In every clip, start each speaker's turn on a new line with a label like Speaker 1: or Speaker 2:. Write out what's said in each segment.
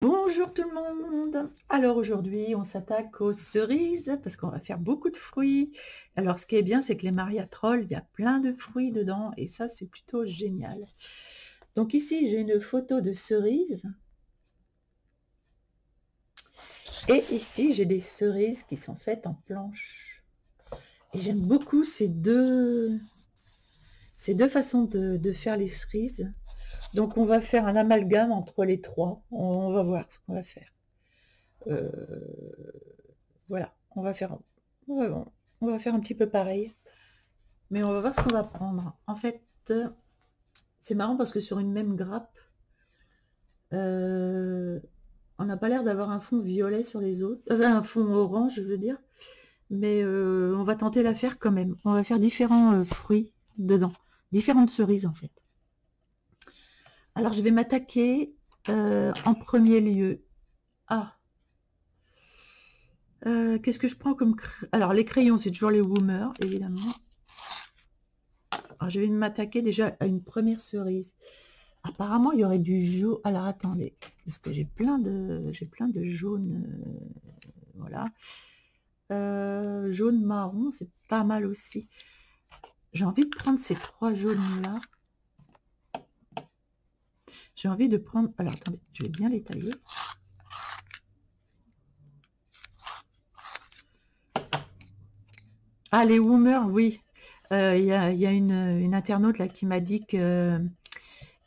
Speaker 1: Bonjour tout le monde. Alors aujourd'hui, on s'attaque aux cerises parce qu'on va faire beaucoup de fruits. Alors ce qui est bien, c'est que les Maria Troll, il y a plein de fruits dedans et ça, c'est plutôt génial. Donc ici, j'ai une photo de cerises et ici, j'ai des cerises qui sont faites en planches. Et j'aime beaucoup ces deux façons de faire les cerises. Donc on va faire un amalgame entre les trois. On va voir ce qu'on va faire. Euh, Voilà, on va faire un petit peu pareil, mais on va voir ce qu'on va prendre. En fait, c'est marrant parce que sur une même grappe, euh, on n'a pas l'air d'avoir un fond violet sur les autres, un fond orange, je veux dire, mais on va tenter l'affaire quand même. On va faire différents fruits dedans, différentes cerises en fait. Alors je vais m'attaquer en premier lieu à... qu'est-ce que je prends comme... Alors les crayons, c'est toujours les Woomer, évidemment. Alors, je vais m'attaquer déjà à une première cerise. Apparemment, il y aurait du jaune. Alors, attendez, parce que j'ai plein de jaune. Voilà. Jaune marron, c'est pas mal aussi. J'ai envie de prendre ces trois jaunes-là. J'ai envie de prendre... Alors, attendez, je vais bien les tailler. Ah, les Woomer, oui. Il y a une internaute là qui m'a dit que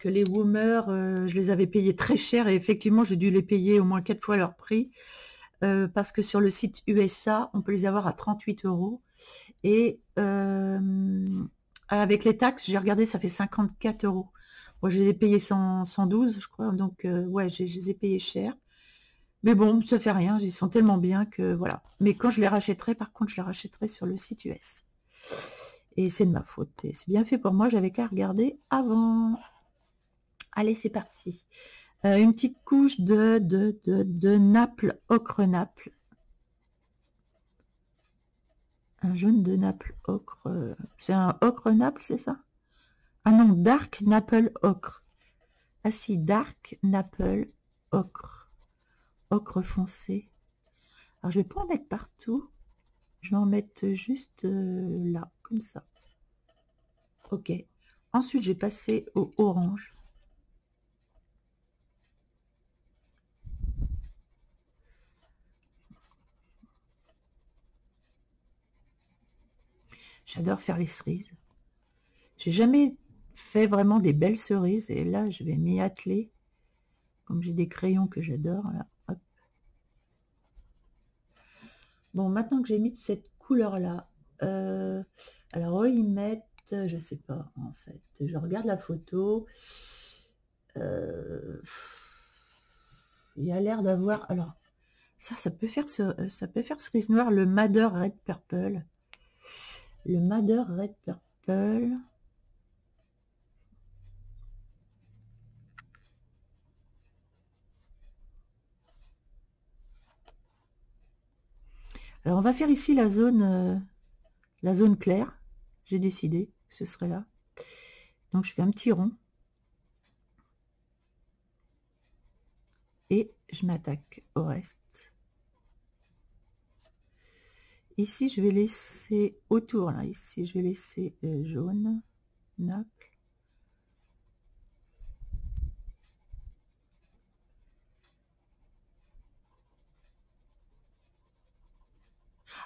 Speaker 1: les Woomer, je les avais payés très cher et effectivement, j'ai dû les payer au moins 4 fois leur prix. Parce que sur le site USA, on peut les avoir à 38 € et avec les taxes, j'ai regardé, ça fait 54 €. Moi, je les ai payés 112, je crois, donc ouais, je les ai payés cher. Mais bon, ça fait rien, ils sont tellement bien que voilà. Mais quand je les rachèterai, par contre, je les rachèterai sur le site US. Et c'est de ma faute. Et c'est bien fait pour moi, j'avais qu'à regarder avant. Allez, c'est parti. Une petite couche de Naples, ocre Naples. Un jaune de Naples ocre. C'est un ocre Naples, c'est ça? Ah non, dark Naples ocre. Ah si, dark Naples ocre. Ocre foncé. Alors je vais pas en mettre partout. Je vais en mettre juste là, comme ça. Ok. Ensuite, je vais passer au orange. J'adore faire les cerises. J'ai jamais fait vraiment des belles cerises et là, je vais m'y atteler. Comme j'ai des crayons que j'adore, là. Hop. Bon, maintenant que j'ai mis de cette couleur-là, alors eux, ils mettent, je sais pas, en fait. Je regarde la photo. Euh, il y a l'air d'avoir... Alors, ça peut faire ça peut faire cerise noire, le Madder Red Purple. Le Madder Red Purple. Alors, on va faire ici la zone claire. J'ai décidé que ce serait là. Donc, je fais un petit rond. Et je m'attaque au reste. Ici, je vais laisser autour, là, ici, je vais laisser jaune, Naples.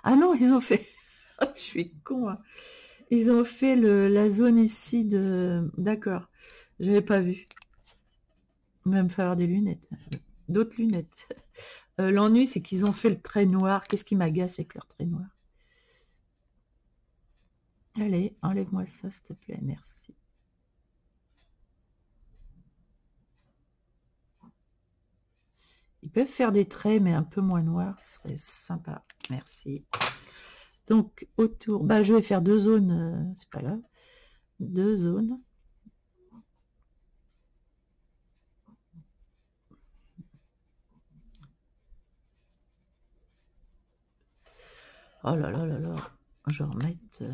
Speaker 1: Ah non, ils ont fait... je suis con, hein. Ils ont fait la zone ici de... D'accord, je n'avais pas vu. Il va me falloir des lunettes. D'autres lunettes. L'ennui, c'est qu'ils ont fait le trait noir. Qu'est-ce qui m'agace avec leur trait noir? Allez, enlève-moi ça, s'il te plaît, merci. Ils peuvent faire des traits, mais un peu moins noirs, ce serait sympa. Merci. Donc, autour, bah, je vais faire deux zones, c'est pas grave. Deux zones. Oh là là là là, je vais remettre...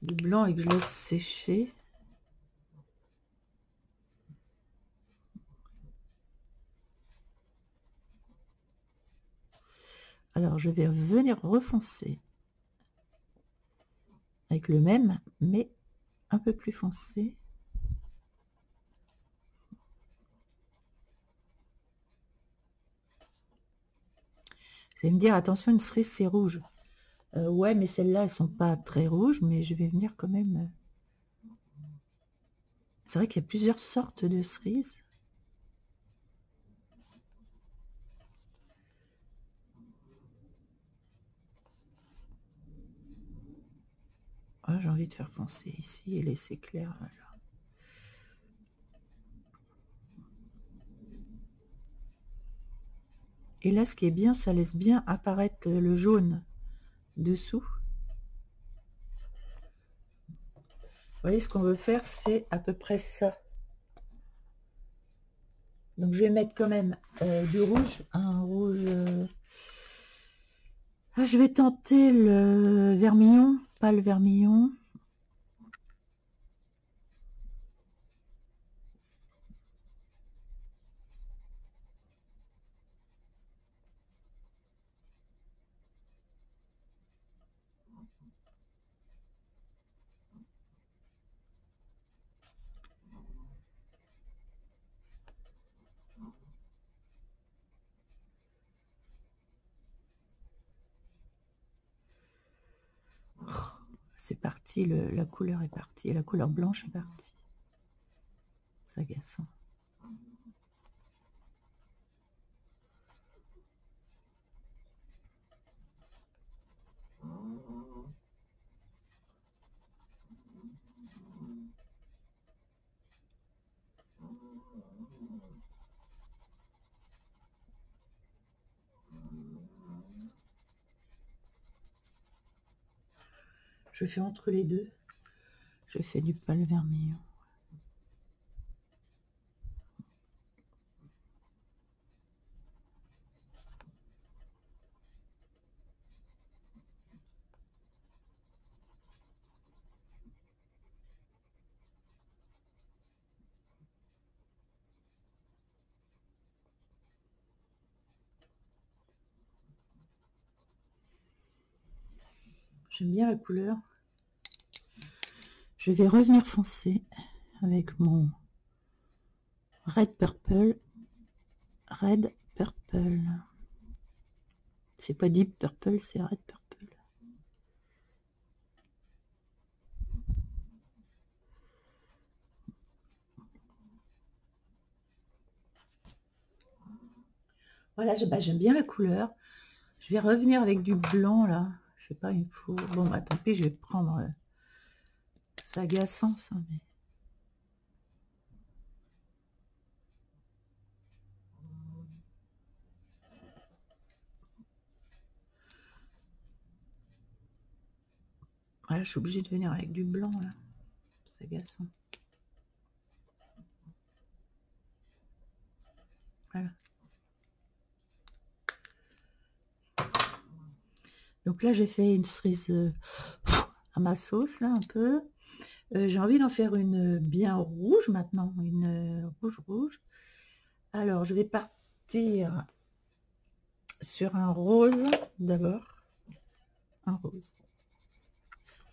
Speaker 1: du blanc et que je laisse sécher. Alors, je vais venir refoncer avec le même, mais un peu plus foncé. Vous allez me dire, attention, une cerise, c'est rouge. Ouais, mais celles-là, elles sont pas très rouges, mais je vais venir quand même. C'est vrai qu'il y a plusieurs sortes de cerises. Ah, j'ai envie de faire foncer ici et laisser clair. Voilà. Et là, ce qui est bien, ça laisse bien apparaître le jaune dessous. Vous voyez, ce qu'on veut faire, c'est à peu près ça. Donc, je vais mettre quand même du rouge. Un rouge... Ah, je vais tenter le vermillon, pas le vermillon. C'est parti, la couleur est partie, la couleur blanche est partie. C'est agaçant. Je fais entre les deux. Je fais du pâle vermillon. J'aime bien la couleur. Je vais revenir foncer avec mon Red Purple. Red Purple. C'est pas Deep Purple, c'est Red Purple. Voilà, j'aime bien la couleur. Je vais revenir avec du blanc là. Je sais pas, il faut... Bon, bah tant pis, je vais prendre... C'est agaçant ça, mais... Voilà, je suis obligée de venir avec du blanc là. C'est agaçant. Voilà. Donc là, j'ai fait une cerise à ma sauce là un peu. J'ai envie d'en faire une bien rouge maintenant, une rouge. Alors, je vais partir sur un rose d'abord. Un rose.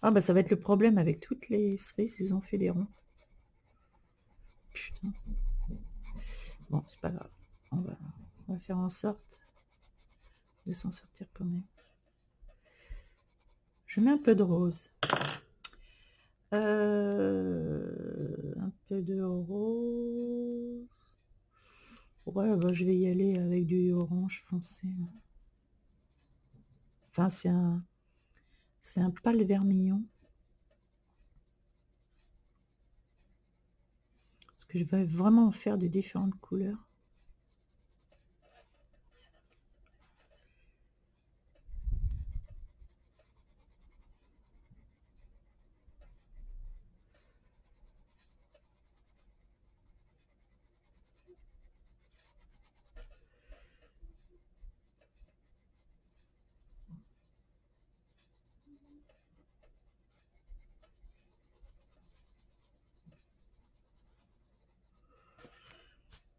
Speaker 1: Ah bah ça va être le problème avec toutes les cerises, ils ont fait des ronds. Putain. Bon, c'est pas grave. On va faire en sorte de s'en sortir quand même. Je mets un peu de rose. Un peu de rose. Ouais, bah, je vais y aller avec du orange foncé. Enfin, c'est un pâle vermillon. Parce que je vais vraiment en faire de différentes couleurs.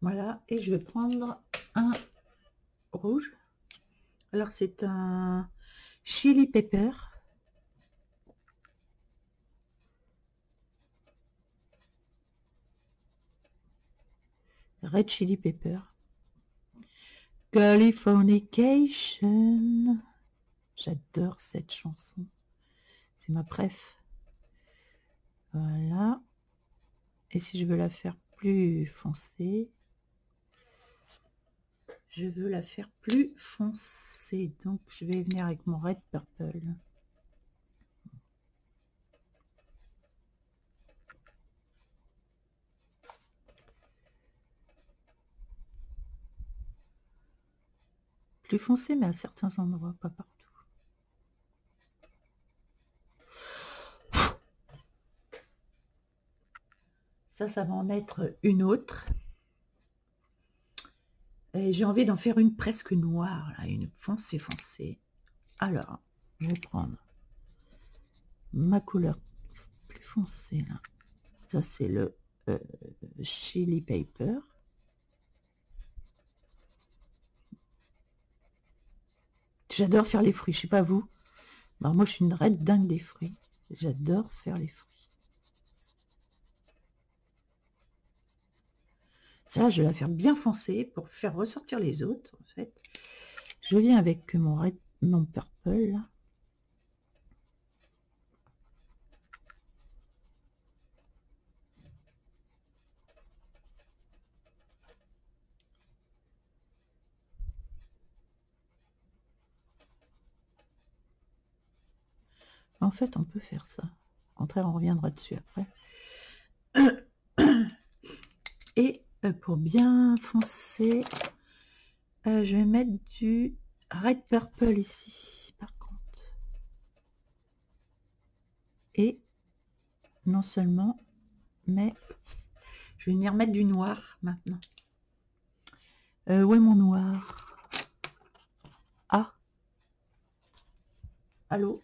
Speaker 1: Voilà, et je vais prendre un rouge. Alors c'est un chili pepper. Red chili pepper. Californication. J'adore cette chanson. C'est ma préf. Voilà. Et si je veux la faire plus foncée, je veux la faire plus foncée. Donc je vais venir avec mon red purple. Plus foncé, mais à certains endroits, pas partout. Ça va en être une autre. Et j'ai envie d'en faire une presque noire, là, une foncée foncée. Alors, je vais prendre ma couleur plus foncée, là. Ça, c'est le chili pepper. J'adore faire les fruits, je sais pas vous. Alors moi, je suis une raide dingue des fruits. J'adore faire les fruits. Ça, je vais la faire bien foncée pour faire ressortir les autres, en fait. Je viens avec mon purple, là. En fait, on peut faire ça. En vrai, on reviendra dessus après. Et pour bien foncer, je vais mettre du red purple ici, par contre. Et non seulement, mais je vais venir mettre du noir maintenant. Où est mon noir? Ah, allô?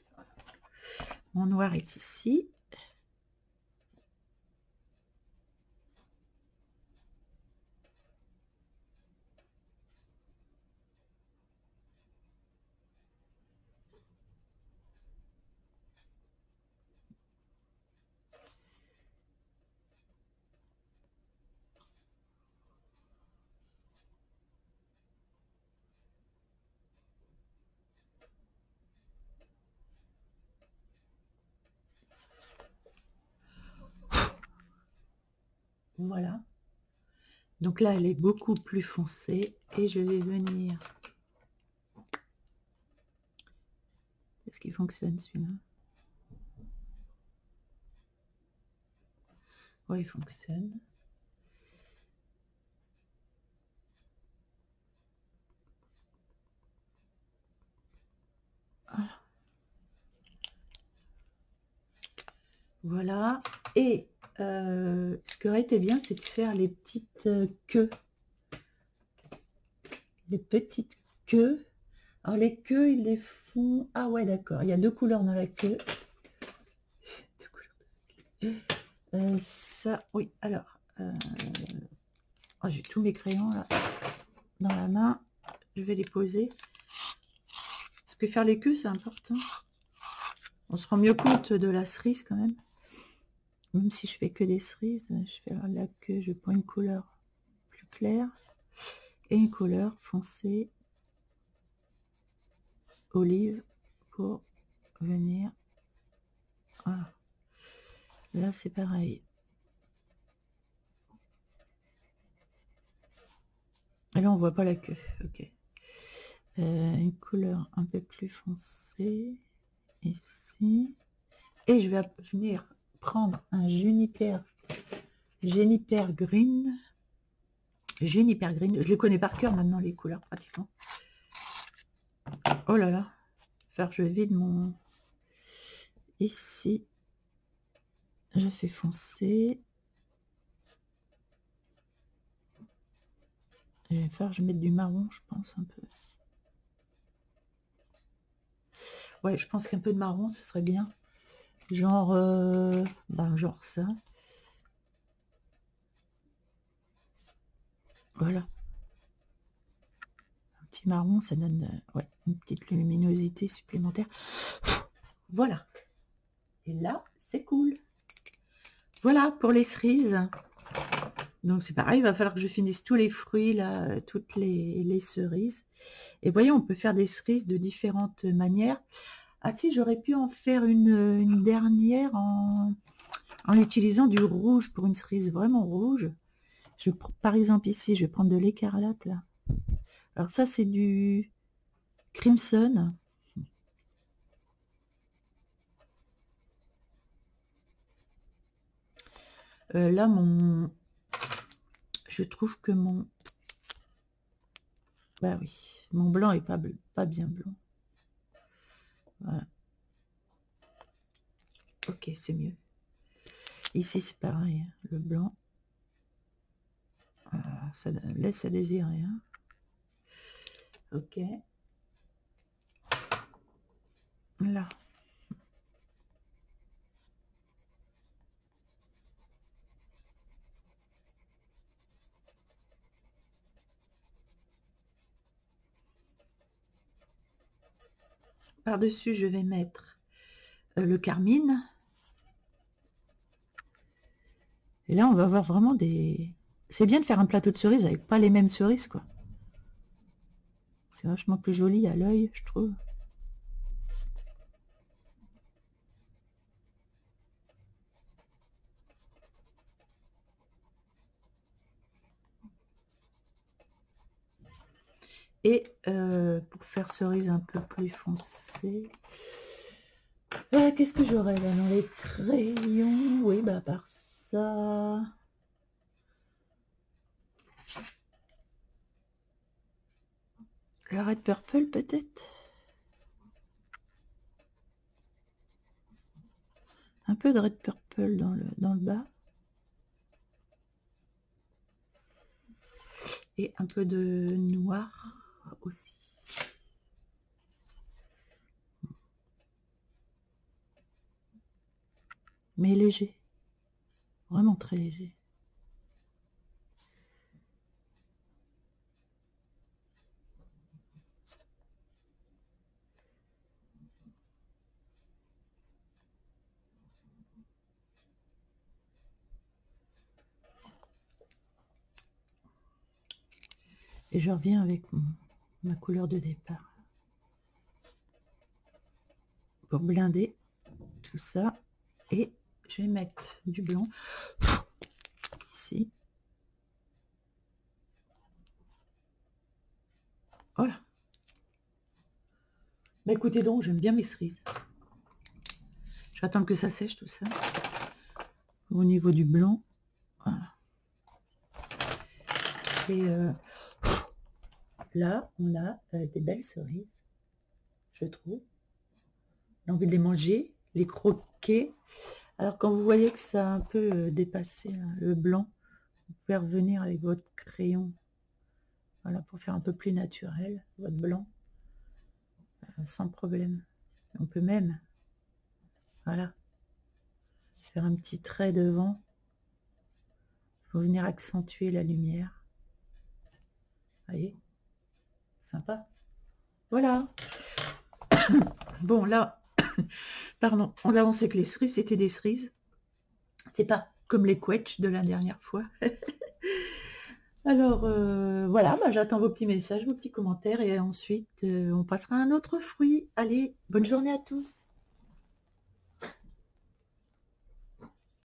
Speaker 1: Mon noir est ici. Voilà. Donc là, elle est beaucoup plus foncée et je vais venir. Est-ce qu'il fonctionne celui-là? Oui, il fonctionne. Voilà. Et ce qui aurait été bien, c'est de faire les petites queues. Les petites queues. Alors les queues, ils les font... Ah ouais, d'accord. Il y a deux couleurs dans la queue. Deux couleurs. Ça, oui. Alors, oh, j'ai tous mes crayons là dans la main. Je vais les poser. Parce que faire les queues, c'est important. On se rend mieux compte de la cerise quand même. Même si je fais que des cerises, je fais la queue, je prends une couleur plus claire et une couleur foncée olive pour venir. Voilà. Là, c'est pareil. Et là, on voit pas la queue. Ok. Une couleur un peu plus foncée ici. Et je vais venir prendre un juniper green. Juniper green. Je les connais par cœur maintenant, les couleurs pratiquement. Oh là là. Faire, je vide mon... Ici. Je fais foncer. Je vais faire, je vais mettre du marron, je pense, un peu. Ouais, je pense qu'un peu de marron, ce serait bien. Genre, ben, genre ça. Voilà. Un petit marron, ça donne ouais, une petite luminosité supplémentaire. Voilà. Et là, c'est cool. Voilà pour les cerises. Donc c'est pareil, il va falloir que je finisse tous les fruits, là, toutes les cerises. Et voyez, on peut faire des cerises de différentes manières. Ah si, j'aurais pu en faire une dernière en utilisant du rouge pour une cerise vraiment rouge. Par exemple ici, je vais prendre de l'écarlate là. Alors ça c'est du crimson. Là je trouve que bah oui, mon blanc est pas bien blanc. Voilà. Ok, c'est mieux. Ici c'est pareil, hein, le blanc. Ça laisse à désirer. Hein. Ok. Là. Par-dessus, je vais mettre le carmine. Et là, on va avoir vraiment des... C'est bien de faire un plateau de cerises avec pas les mêmes cerises, quoi. C'est vachement plus joli à l'œil, je trouve. Et pour faire cerise un peu plus foncée, qu'est-ce que j'aurais là dans les crayons? Oui, bah à part ça... Le red purple peut-être? Un peu de red purple dans le bas. Et un peu de noir aussi. Mais léger. Vraiment très léger. Et je reviens avec ma couleur de départ. Pour blinder tout ça. Et je vais mettre du blanc ici. Voilà. Bah écoutez donc, j'aime bien mes cerises. Je vais attendre que ça sèche tout ça. Au niveau du blanc. Voilà. Et là, on a des belles cerises, je trouve. J'ai envie de les manger, les croquer. Alors quand vous voyez que ça a un peu dépassé hein, le blanc, vous pouvez revenir avec votre crayon. Voilà, pour faire un peu plus naturel, votre blanc. Sans problème. On peut même, voilà, faire un petit trait devant. Pour venir accentuer la lumière. Voyez, sympa. Voilà. Bon, là, pardon, là on sait que les cerises, c'était des cerises. C'est pas comme les quetchs de la dernière fois. Alors, voilà, bah, j'attends vos petits messages, vos petits commentaires, et ensuite, on passera à un autre fruit. Allez, bonne journée à tous.